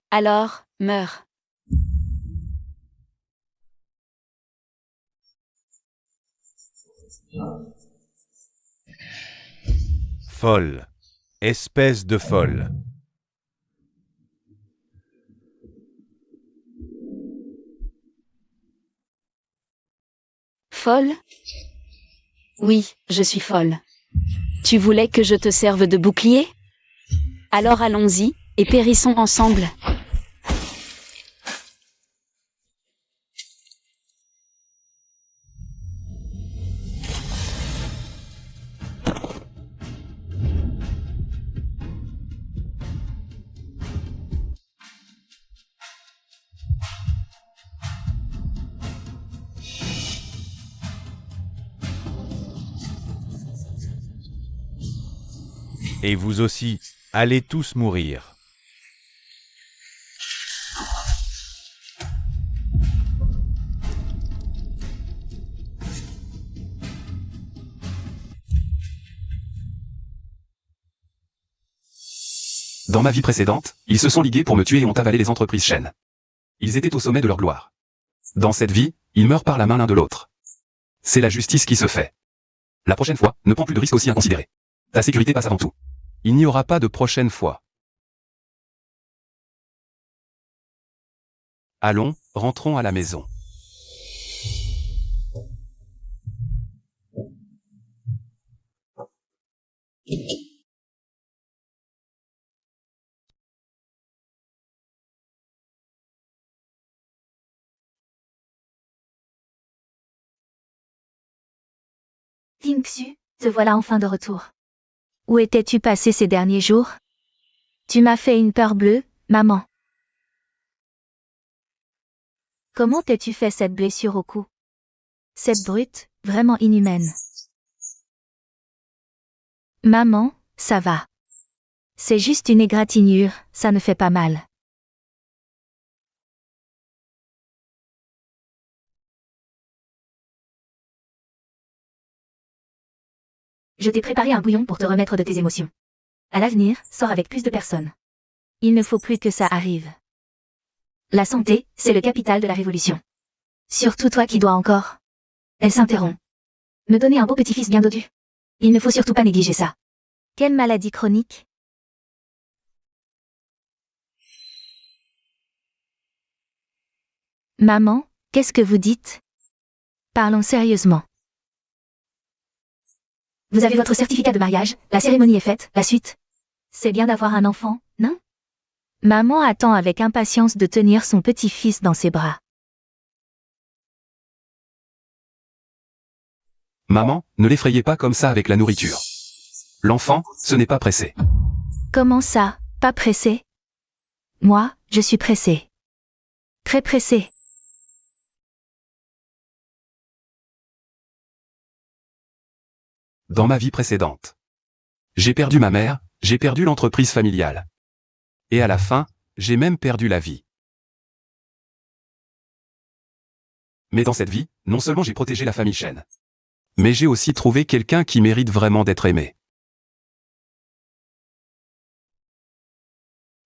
Alors, meurs. Folle. Espèce de folle. Folle? Oui, je suis folle. Tu voulais que je te serve de bouclier? Alors allons-y, et périssons ensemble. Et vous aussi, allez tous mourir. Dans ma vie précédente, ils se sont ligués pour me tuer et ont avalé les entreprises Shen. Ils étaient au sommet de leur gloire. Dans cette vie, ils meurent par la main l'un de l'autre. C'est la justice qui se fait. La prochaine fois, ne prends plus de risques aussi inconsidérés. Ta sécurité passe avant tout. Il n'y aura pas de prochaine fois. Allons, rentrons à la maison. Qingxu, te voilà enfin de retour. Où étais-tu passé ces derniers jours? Tu m'as fait une peur bleue, maman. Comment t'es-tu fait cette blessure au cou? C'est brute, vraiment inhumaine. Maman, ça va. C'est juste une égratignure, ça ne fait pas mal. Je t'ai préparé un bouillon pour te remettre de tes émotions. À l'avenir, sors avec plus de personnes. Il ne faut plus que ça arrive. La santé, c'est le capital de la révolution. Surtout toi qui dois encore. Elle s'interrompt. Me donner un beau petit-fils bien dodu. Il ne faut surtout pas négliger ça. Quelle maladie chronique? Maman, qu'est-ce que vous dites? Parlons sérieusement. Vous avez votre certificat de mariage, la cérémonie est faite, la suite. C'est bien d'avoir un enfant, non? Maman attend avec impatience de tenir son petit-fils dans ses bras. Maman, ne l'effrayez pas comme ça avec la nourriture. L'enfant, ce n'est pas pressé. Comment ça, pas pressé? Moi, je suis pressée. Très pressée. Dans ma vie précédente, j'ai perdu ma mère, j'ai perdu l'entreprise familiale. Et à la fin, j'ai même perdu la vie. Mais dans cette vie, non seulement j'ai protégé la famille Chen, mais j'ai aussi trouvé quelqu'un qui mérite vraiment d'être aimé.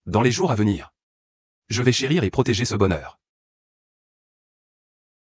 Dans les jours à venir, je vais chérir et protéger ce bonheur.